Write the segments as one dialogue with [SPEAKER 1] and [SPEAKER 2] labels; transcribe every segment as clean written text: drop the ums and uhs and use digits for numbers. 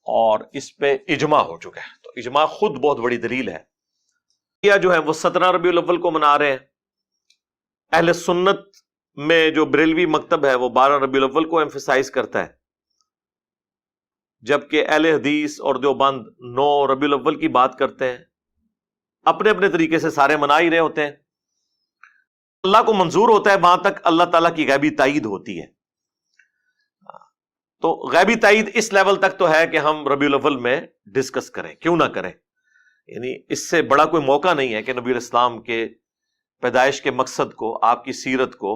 [SPEAKER 1] اور اس پہ اجماع ہو چکا ہے. تو اجماع خود بہت بڑی دلیل ہے. یا جو ہے وہ 17 ربیع الاول کو منا رہے ہیں. اہل سنت میں جو بریلوی مکتب ہے وہ 12 ربیع الاول کو ایمفیسائز کرتا ہے، جبکہ اہل حدیث اور دیوبند 9 ربیع الاول کی بات کرتے ہیں. اپنے اپنے طریقے سے سارے منا ہی رہے ہوتے ہیں. اللہ کو منظور ہوتا ہے وہاں تک اللہ تعالیٰ کی غیبی تائید ہوتی ہے. تو غیبی تائید اس لیول تک تو ہے کہ ہم ربیع الاول میں ڈسکس کریں، کیوں نہ کریں. یعنی اس سے بڑا کوئی موقع نہیں ہے کہ نبی الاسلام کے پیدائش کے مقصد کو، آپ کی سیرت کو،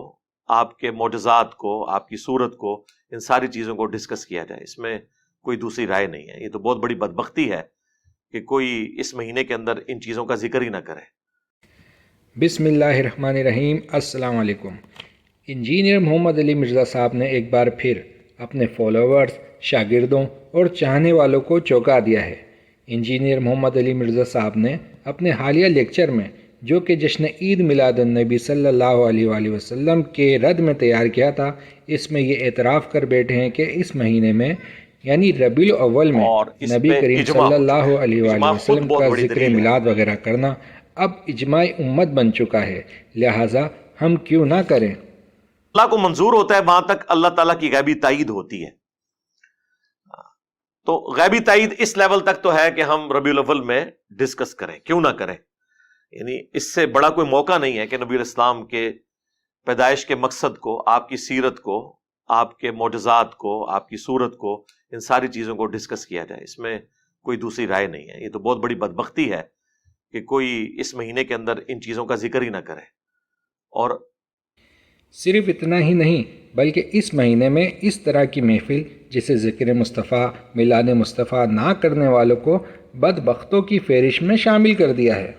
[SPEAKER 1] آپ کے معجزات کو، آپ کی صورت کو، ان ساری چیزوں کو ڈسکس کیا جائے. اس میں کوئی دوسری رائے نہیں ہے. یہ تو بہت بڑی بدبختی ہے کہ کوئی اس مہینے کے اندر ان چیزوں کا ذکر ہی نہ کرے.
[SPEAKER 2] بسم اللہ الرحمن الرحیم. السلام علیکم. انجینئر محمد علی مرزا صاحب نے ایک بار پھر اپنے فالوورز، شاگردوں اور چاہنے والوں کو چونکا دیا ہے. انجینئر محمد علی مرزا صاحب نے اپنے حالیہ لیکچر میں، جو کہ جشن عید میلاد النبی صلی اللہ علیہ وآلہ وسلم کے رد میں تیار کیا تھا، اس میں یہ اعتراف کر بیٹھے ہیں کہ اس مہینے میں یعنی ربیع الاول میں نبی کریم صلی اللہ علیہ وآلہ وسلم کا ذکر میلاد وغیرہ کرنا اب اجماع امت بن چکا ہے، لہٰذا ہم کیوں نہ کریں.
[SPEAKER 1] اللہ کو منظور ہوتا ہے وہاں تک اللہ تعالیٰ کی غیبی تائید ہوتی ہے. تو غیبی تائید اس لیول تک تو ہے کہ ہم ربیع الاول میں ڈسکس کریں، کیوں نہ کریں. یعنی اس سے بڑا کوئی موقع نہیں ہے کہ نبی الاسلام کے پیدائش کے مقصد کو، آپ کی سیرت کو، آپ کے معجزات کو، آپ کی صورت کو، ان ساری چیزوں کو ڈسکس کیا جائے. اس میں کوئی دوسری رائے نہیں ہے. یہ تو بہت بڑی بدبختی ہے کہ کوئی اس مہینے کے اندر ان چیزوں کا ذکر ہی نہ کرے. اور
[SPEAKER 2] صرف اتنا ہی نہیں بلکہ اس مہینے میں اس طرح کی محفل جسے ذکر مصطفیٰ، میلاد مصطفیٰ نہ کرنے والوں کو بدبختوں کی فہرست میں شامل کر دیا ہے.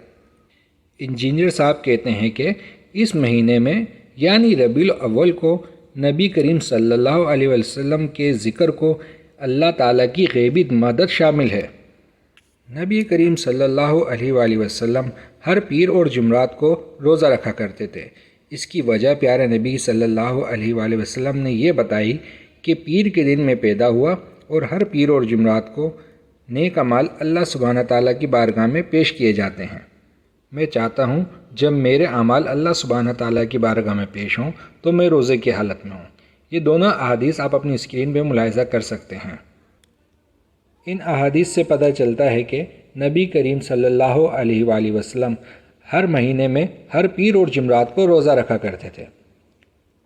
[SPEAKER 2] انجینئر صاحب کہتے ہیں کہ اس مہینے میں یعنی ربیع الاول کو نبی کریم صلی اللہ علیہ وسلم کے ذکر کو اللہ تعالیٰ کی غیبی مدد شامل ہے. نبی کریم صلی اللہ علیہ وآلہ وسلم ہر پیر اور جمعرات کو روزہ رکھا کرتے تھے. اس کی وجہ پیارے نبی صلی اللہ علیہ وآلہ وسلم نے یہ بتائی کہ پیر کے دن میں پیدا ہوا اور ہر پیر اور جمعرات کو نیک اعمال اللہ سبحانہ تعالیٰ کی بارگاہ میں پیش کیے جاتے ہیں. میں چاہتا ہوں جب میرے اعمال اللہ سبحانہ تعالیٰ کی بارگاہ میں پیش ہوں تو میں روزے کی حالت میں ہوں. یہ دونوں احادیث آپ اپنی اسکرین پہ ملاحظہ کر سکتے ہیں. ان احادیث سے پتہ چلتا ہے کہ نبی کریم صلی اللہ علیہ وآلہ وسلم ہر مہینے میں ہر پیر اور جمعرات کو روزہ رکھا کرتے تھے.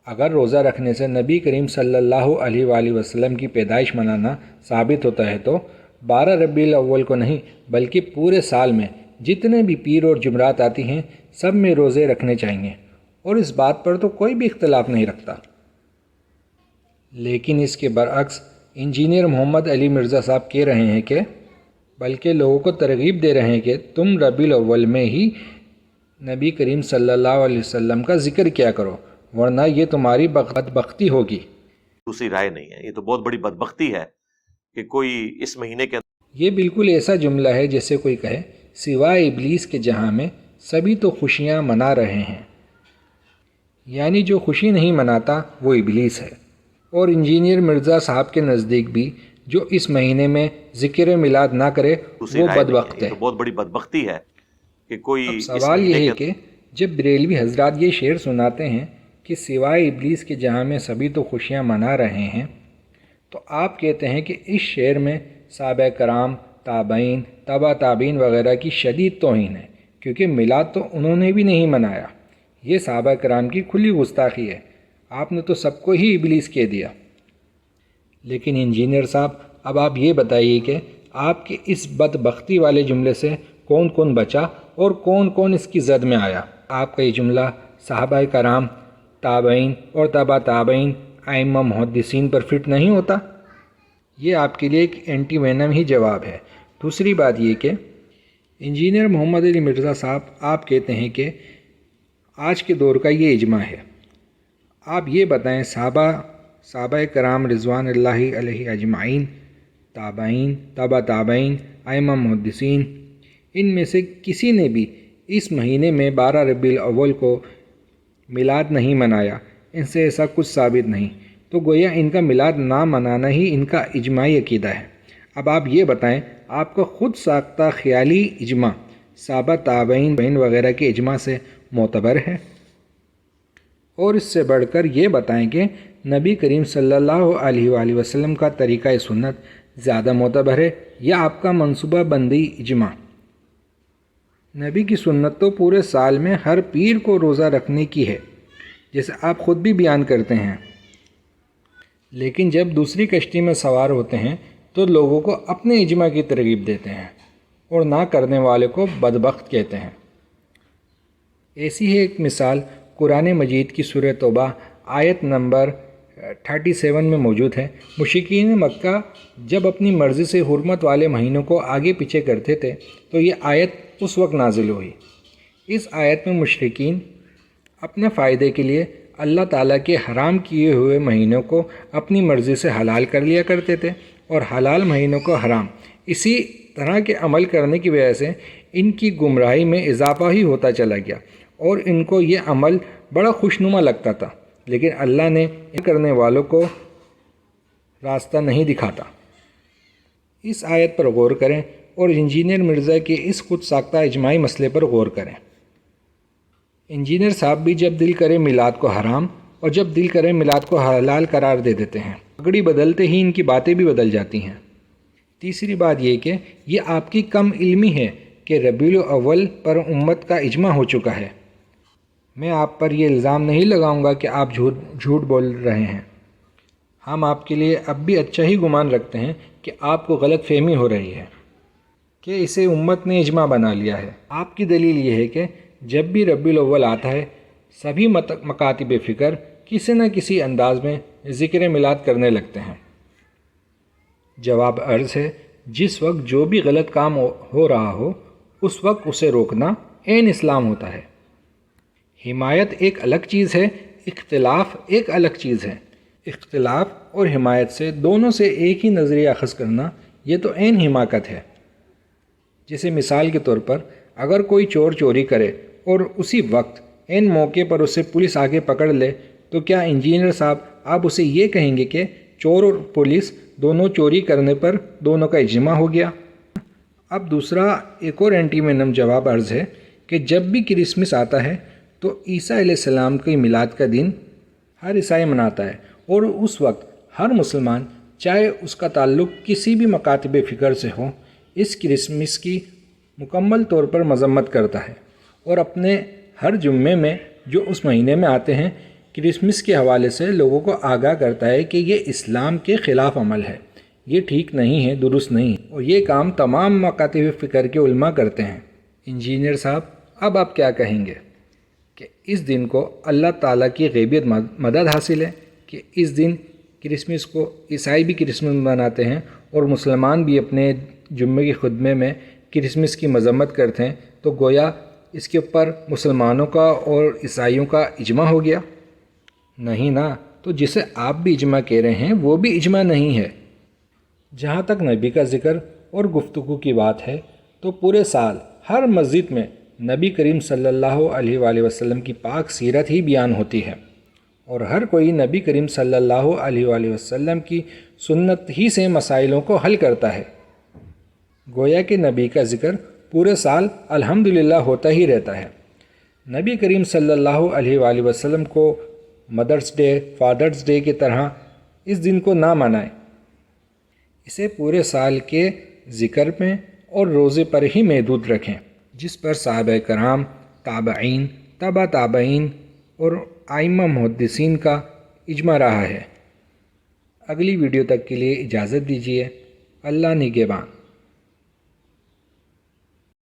[SPEAKER 2] اگر روزہ رکھنے سے نبی کریم صلی اللہ علیہ وآلہ وسلم کی پیدائش منانا ثابت ہوتا ہے تو 12 ربیع الاول کو نہیں بلکہ پورے سال میں جتنے بھی پیر اور جمعرات آتی ہیں سب میں روزے رکھنے چاہیے، اور اس بات پر تو کوئی بھی اختلاف نہیں رکھتا. لیکن اس کے برعکس انجینئر محمد علی مرزا صاحب کہہ رہے ہیں کہ بلکہ لوگوں کو ترغیب دے رہے ہیں کہ تم ربیع الاول میں ہی نبی کریم صلی اللہ علیہ وسلم کا ذکر کیا کرو، ورنہ یہ تمہاری بدبختی ہوگی.
[SPEAKER 1] دوسری رائے نہیں ہے. یہ تو بہت بڑی بدبختی ہے کہ کوئی اس مہینے کے
[SPEAKER 2] یہ بالکل ایسا جملہ ہے جیسے کوئی کہے سوائے ابلیس کے جہاں میں سبھی تو خوشیاں منا رہے ہیں، یعنی جو خوشی نہیں مناتا وہ ابلیس ہے. اور انجینئر مرزا صاحب کے نزدیک بھی جو اس مہینے میں ذکر میلاد نہ کرے وہ بدبخت ہے.
[SPEAKER 1] تو بہت بڑی بدبختی ہے کہ کوئی
[SPEAKER 2] اب سوال یہ ہے کہ جب بریلوی حضرات یہ شعر سناتے ہیں کہ سوائے ابلیس کے جہاں میں سبھی تو خوشیاں منا رہے ہیں، تو آپ کہتے ہیں کہ اس شعر میں صحابہ کرام، تابعین، تبع تابعین وغیرہ کی شدید توہین ہے، کیونکہ میلاد تو انہوں نے بھی نہیں منایا. یہ صحابہ کرام کی کھلی گستاخی ہے. آپ نے تو سب کو ہی ابلیس کہہ دیا. لیکن انجینئر صاحب اب آپ یہ بتائیے کہ آپ کے اس بدبختی والے جملے سے کون کون بچا اور کون کون اس کی زد میں آیا؟ آپ کا یہ جملہ صحابہ کرام، تابعین اور تبع تابعین، ائمہ محدثین پر فٹ نہیں ہوتا؟ یہ آپ کے لیے ایک اینٹی وینم ہی جواب ہے. دوسری بات یہ کہ انجینئر محمد علی مرزا صاحب آپ کہتے ہیں کہ آج کے دور کا یہ اجماع ہے. آپ یہ بتائیں صحابہ کرام رضوان اللہ علیہ اجمعین، تابعین، تبع تابعین، ائمہ محدثین، ان میں سے کسی نے بھی اس مہینے میں 12 ربیع الاول کو میلاد نہیں منایا، ان سے ایسا کچھ ثابت نہیں، تو گویا ان کا میلاد نہ منانا ہی ان کا اجماعی عقیدہ ہے. اب آپ یہ بتائیں، آپ کا خود ساختہ خیالی اجماع صحابہ تابعین وغیرہ کے اجماع سے معتبر ہے؟ اور اس سے بڑھ کر یہ بتائیں کہ نبی کریم صلی اللہ علیہ وآلہ وسلم کا طریقہ سنت زیادہ معتبر ہے یا آپ کا منصوبہ بندی اجماع؟ نبی کی سنت تو پورے سال میں ہر پیر کو روزہ رکھنے کی ہے، جیسے آپ خود بھی بیان کرتے ہیں، لیکن جب دوسری کشتی میں سوار ہوتے ہیں تو لوگوں کو اپنے اجماع کی ترغیب دیتے ہیں اور نہ کرنے والے کو بدبخت کہتے ہیں۔ ایسی ہی ایک مثال قرآن مجید کی سورہ توبہ آیت نمبر 37 میں موجود ہے۔ مشرکین مکہ جب اپنی مرضی سے حرمت والے مہینوں کو آگے پیچھے کرتے تھے تو یہ آیت اس وقت نازل ہوئی۔ اس آیت میں مشرکین اپنے فائدے کے لیے اللہ تعالیٰ کے حرام کیے ہوئے مہینوں کو اپنی مرضی سے حلال کر لیا کرتے تھے اور حلال مہینوں کو حرام۔ اسی طرح کے عمل کرنے کی وجہ سے ان کی گمراہی میں اضافہ ہی ہوتا چلا گیا اور ان کو یہ عمل بڑا خوشنما لگتا تھا، لیکن اللہ نے ان کرنے والوں کو راستہ نہیں دکھاتا۔ اس آیت پر غور کریں اور انجینئر مرزا کے اس خود ساختہ اجماعی مسئلے پر غور کریں۔ انجینئر صاحب بھی جب دل کرے میلاد کو حرام اور جب دل کرے میلاد کو حلال قرار دے دیتے ہیں۔ پگڑی بدلتے ہی ان کی باتیں بھی بدل جاتی ہیں۔ تیسری بات یہ کہ یہ آپ کی کم علمی ہے کہ ربیع الاول پر امت کا اجماع ہو چکا ہے۔ میں آپ پر یہ الزام نہیں لگاؤں گا کہ آپ جھوٹ بول رہے ہیں۔ ہم آپ کے لیے اب بھی اچھا ہی گمان رکھتے ہیں کہ آپ کو غلط فہمی ہو رہی ہے کہ اسے امت نے اجماع بنا لیا ہے۔ آپ کی دلیل یہ ہے کہ جب بھی ربیع الاول آتا ہے سبھی مکاتب فکر کسی نہ کسی انداز میں ذکر میلاد کرنے لگتے ہیں۔ جواب عرض ہے، جس وقت جو بھی غلط کام ہو رہا ہو اس وقت اسے روکنا عین اسلام ہوتا ہے۔ حمایت ایک الگ چیز ہے، اختلاف ایک الگ چیز ہے۔ اختلاف اور حمایت سے دونوں سے ایک ہی نظریہ اخذ کرنا یہ تو عین حماقت ہے۔ جیسے مثال کے طور پر اگر کوئی چور چوری کرے اور اسی وقت عین موقع پر اسے پولیس آگے پکڑ لے تو کیا انجینئر صاحب آپ اسے یہ کہیں گے کہ چور اور پولیس دونوں چوری کرنے پر دونوں کا اجماع ہو گیا؟ اب دوسرا ایک اور اینٹی-وینم جواب عرض ہے کہ جب بھی کرسمس آتا ہے تو عیسیٰ علیہ السلام کے میلاد کا دن ہر عیسائی مناتا ہے اور اس وقت ہر مسلمان چاہے اس کا تعلق کسی بھی مکاتب فکر سے ہو اس کرسمس کی مکمل طور پر مذمت کرتا ہے اور اپنے ہر جمعے میں جو اس مہینے میں آتے ہیں کرسمس کے حوالے سے لوگوں کو آگاہ کرتا ہے کہ یہ اسلام کے خلاف عمل ہے، یہ ٹھیک نہیں ہے، درست نہیں ہے، اور یہ کام تمام مکاتب فکر کے علماء کرتے ہیں۔ انجینئر صاحب اب آپ کیا کہیں گے کہ اس دن کو اللہ تعالیٰ کی غیبیت مدد حاصل ہے کہ اس دن کرسمس کو عیسائی بھی کرسمس مناتے ہیں اور مسلمان بھی اپنے جمعے کی خطبے میں کرسمس کی مذمت کرتے ہیں، تو گویا اس کے اوپر مسلمانوں کا اور عیسائیوں کا اجماع ہو گیا؟ نہیں نا، تو جسے آپ بھی اجماع کہہ رہے ہیں وہ بھی اجماع نہیں ہے۔ جہاں تک نبی کا ذکر اور گفتگو کی بات ہے تو پورے سال ہر مسجد میں نبی کریم صلی اللہ علیہ وآلہ وسلم کی پاک سیرت ہی بیان ہوتی ہے اور ہر کوئی نبی کریم صلی اللہ علیہ وآلہ وسلم کی سنت ہی سے مسائلوں کو حل کرتا ہے۔ گویا کہ نبی کا ذکر پورے سال الحمدللہ ہوتا ہی رہتا ہے۔ نبی کریم صلی اللہ علیہ وآلہ وسلم کو مدرس ڈے، فادرز ڈے کی طرح اس دن کو نہ منائیں، اسے پورے سال کے ذکر میں اور روزے پر ہی محدود رکھیں، جس پر صحابہ کرام، تابعین، تبع تابعین اور ائمہ محدثین کا اجماع رہا ہے۔ اگلی ویڈیو تک کے لیے اجازت دیجیے۔ اللہ نگہبان۔